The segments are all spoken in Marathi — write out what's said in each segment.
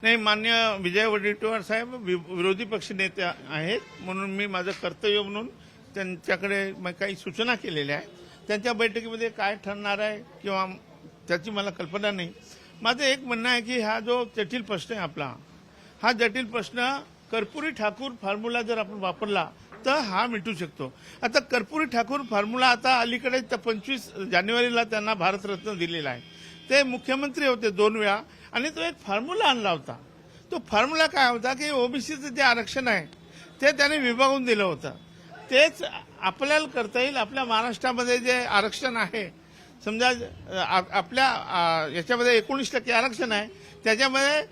नाही, मान्य विजय वडेट्टीवार साहेब विरोधी पक्ष नेते आहेत, म्हणून मी माझं कर्तव्य म्हणून त्यांच्याकडे काही सूचना केलेल्या आहेत. त्यांच्या बैठकीमध्ये काय ठरणार आहे किंवा त्याची मला कल्पना नाही. माझं एक म्हणणं आहे की हा जो जटिल प्रश्न आहे आपला, हा जटिल प्रश्न कर्पुरी ठाकूर फॉर्म्युला जर आपण वापरला तर हा मिटू शकतो. आता कर्पुरी ठाकूर फॉर्म्युला आता अलीकडे 25 जानेवारीला त्यांना भारतरत्न दिलेला आहे. ते मुख्यमंत्री होते 2 वेळा आणि तो एक फॉर्म्युला आणला होता. तो फॉर्म्युला काय होता की ओबीसीचं जे आरक्षण आहे ते त्याने विभागून दिलं होतं. तेच आपल्याला करता येईल. आपल्या महाराष्ट्रामध्ये जे आरक्षण आहे, समजा आपल्या याच्यामध्ये 19% आरक्षण आहे, त्याच्यामध्ये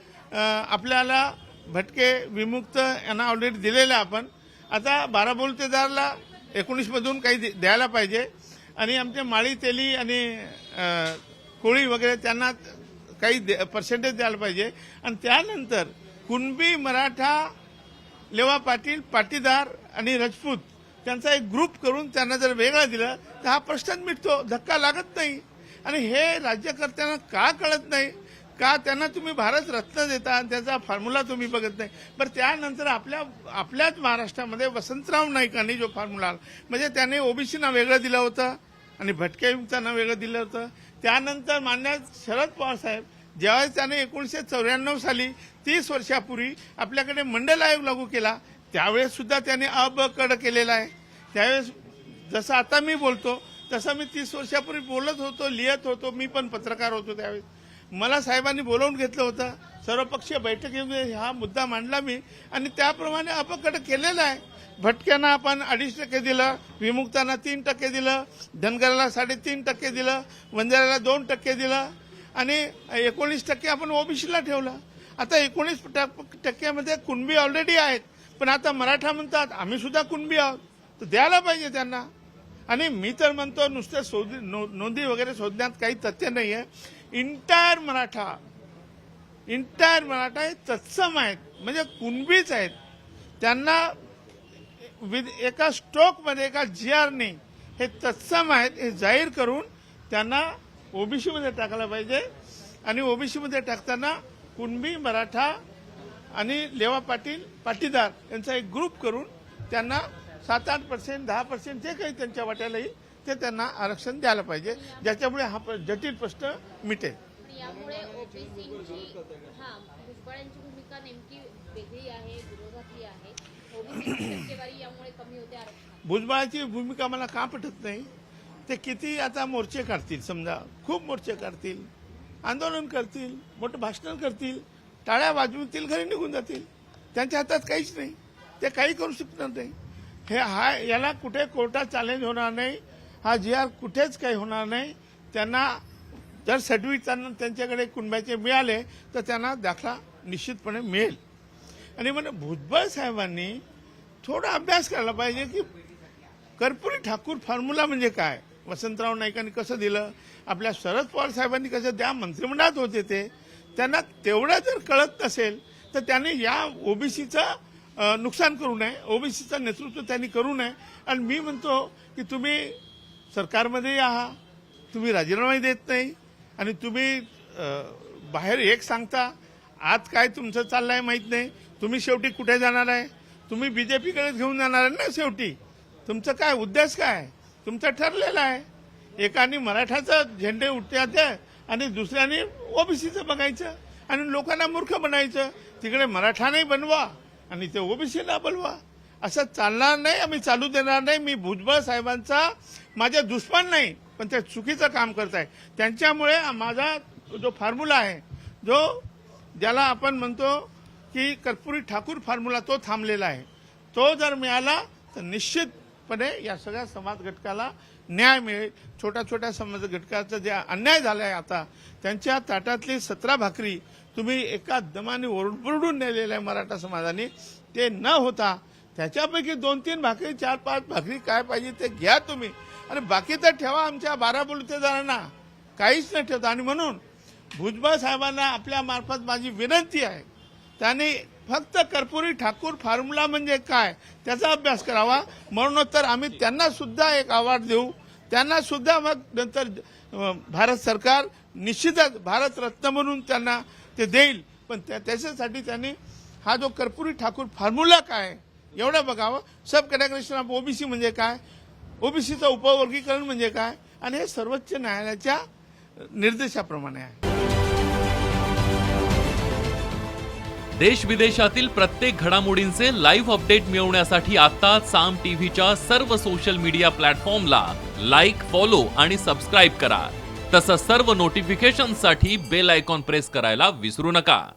आपल्याला भटके विमुक्त यांना ऑलरेडी दिलेलं आहे. आपण आता 12 बलुतेदारला 19 मधून काही द्यायला पाहिजे आणि आमचे माळी तेली आणि कोळी वगैरे त्यांना काही पर्सेंटेज द्यायला पाहिजे. आणि त्यानंतर कुणबी, मराठा, लेवा पाटील, पाटीदार आणि राजपूत त्यांचा एक ग्रुप करून त्यांना जर वेगळं दिलं तर हा प्रश्नच मिटतो, धक्का लागत नाही. आणि हे राज्यकर्त्यांना का कळत नाही, का त्यांना तुम्ही भारत रत्न देता त्याचा फॉर्म्युला तुम्ही बघत नाही. बरं, त्यानंतर आपल्याच महाराष्ट्रामध्ये वसंतराव नाईकांनी जो फॉर्म्युला म्हणजे त्याने ओबीसीना वेगळं दिलं होतं आणि भटक्या विमुक्तांना वेगळं दिलं होतं. त्यानंतर मान्य शरद पवार साहेब ज्यावेळेस त्याने 1994 साली 30 वर्षापूर्वी आपल्याकडे मंडल आयोग लागू केला, त्यावेळेस सुद्धा त्याने अ ब क केलेला आहे. त्यावेळेस जसं आता मी बोलतो तसं मी 30 वर्षापूर्वी बोलत होतो, लिहित होतो. मी पण पत्रकार होतो त्यावेळेस. मला साहेबांनी बोलावून घेतलं होतं, सर्वपक्षीय बैठकीमध्ये हा मुद्दा मांडला मी आणि त्याप्रमाणे अपकड केलेला आहे. भटक्यांना आपण 2.5% दिलं, विमुक्तांना 3% दिलं, धनगराला 3.5% दिलं, वंजाऱ्याला 2% दिलं आणि 19% आपण ओबीसीला ठेवलं. आता 19% कुणबी ऑलरेडी आहेत, पण आता मराठा म्हणतात आम्ही सुद्धा कुणबी आहोत, तर द्यायला पाहिजे त्यांना. आणि मी तर म्हणतो नुसते नोंदी वगैरे शोधण्यात काही तथ्य नाही आहे. इंटायर मराठा हे तत्सम आहेत, म्हणजे कुणबीच आहेत. त्यांना एका स्ट्रोकमध्ये एका जीआरने हे तत्सम आहेत हे जाहीर करून त्यांना ओबीसीमध्ये टाकायला पाहिजे. आणि ओबीसीमध्ये टाकताना कुणबी, मराठा आणि लेवा पाटील, पाटीदार यांचा एक ग्रुप करून त्यांना 7-8%, 10% जे काही त्यांच्या वाट्याला येईल ते त्यांना आरक्षण द्यायला पाहिजे, ज्याच्यामुळे हा जटिल प्रश्न मिटेल. यामुळे ओबीसीची भुजबळांची भूमिका नेमकी वेगळी आहे, विरोधातली आहे. ओबीसीची टक्केवारी यामुळे कमी होते. भुजबळाची भूमिका मला का पटत नाही. ते किती आता मोर्चे काढतील, समजा खूप मोर्चे काढतील, आंदोलन करतील, मोठं भाषण करतील, टाळ्या वाजवतील, घरी निघून जातील. त्यांच्या हातात काहीच नाही, ते काही करू शकणार नाही. याला कुठे कोर्टात चॅलेंज होणार नाही, हा जीआर कुठेच काही होणार नाही. त्यांना जर सर्टिफिकेट त्यांच्याकडे कुणब्याचे मिळाले तर त्यांना दाखला निश्चितपणे मिळेल. आणि म्हणजे भुजबळ साहेबांनी थोडा अभ्यास करायला पाहिजे की कर्पुरी ठाकूर फॉर्म्युला म्हणजे काय, वसंतराव नाईकांनी कसं दिलं, आपल्या शरद पवार साहेबांनी कसं द्या मंत्रिमंडळात होते ते, त्यांना तेवढं जर कळत नसेल तर त्यांनी या ओबीसीचं नुकसान करू नये, ओबीसीचं नेतृत्व त्यांनी करू नये. आणि मी म्हणतो की तुम्ही सरकारमध्ये आहात, तुम्ही राजीनामा देत नाही आणि तुम्ही बाहेर एक सांगता, आज काय तुमचं चाललंय माहीत नाही. तुम्ही शेवटी कुठे जाणार आहे, तुम्ही बीजेपीकडे घेऊन जाणार आहे ना. शेवटी तुमचं काय उद्देश काय, तुमचं ठरलेलं आहे. एकाने मराठाचं झेंडे उठते आणि दुसऱ्याने ओबीसीचं बघायचं आणि लोकांना मूर्ख बनायचं. तिकडे मराठा नाही बनवा आणि ते ओबीसीला बोलवा, असं चालणार नाही. आम्ही चालू देणार नाही. मी भुजबळ साहेबांचा माझा दुश्मन नाही, पण ते चुकीचं काम करताय. त्यांच्यामुळे माझा जो फॉर्म्युला आहे, जो ज्याला आपण म्हणतो की कर्पुरी ठाकूर फॉर्म्युला, तो थांबलेला आहे. तो जर मिळाला तर निश्चितपणे या सगळ्या समाज घटकाला न्याय मिळेल. छोट्या छोट्या समाज घटकाचा जे अन्याय झाला आहे आता, त्यांच्या ताटातली 17 भाकरी तुम्ही एका दमाने ओरडून नेलेल्या आहे मराठा समाजाने. ते न होता त्याच्यापैकी 2-3 भाकरी, 4-5 भाकरी काय पाहिजे ते घ्या तुम्ही, आणि बाकी तर ठेवा आमच्या 12 बलुतेदारांना, काहीच नाही ठेवता. आणि म्हणून भुजबळ साहेबांना आपल्या मार्फत माझी विनंती आहे, त्यांनी फक्त कर्पुरी ठाकूर फॉर्म्युला म्हणजे काय त्याचा अभ्यास करावा. म्हणून तर आम्ही त्यांना सुद्धा एक अवॉर्ड देऊ, त्यांना सुद्धा मग नंतर भारत सरकार निश्चितच भारत रत्न म्हणून त्यांना ते देईल. पण त्याच्यासाठी त्यांनी हा जो कर्पुरी ठाकूर फॉर्म्युला काय एवढं बघावं. सब कॅटेगरायझेशन ऑफ ओबीसी म्हणजे काय, ओबीसीचं उपवर्गीकरण म्हणजे काय, आणि हे सर्वोच्च न्यायालयाच्या निर्देशाप्रमाणे आहे. देश विदेशातील प्रत्येक घडामोडींचे लाईव्ह अपडेट मिळवण्यासाठी आता साम टीव्हीच्या सर्व सोशल मीडिया प्लॅटफॉर्मला लाईक, फॉलो आणि सबस्क्राईब करा. तसंच सर्व नोटिफिकेशनसाठी बेल आयकॉन प्रेस करायला विसरू नका.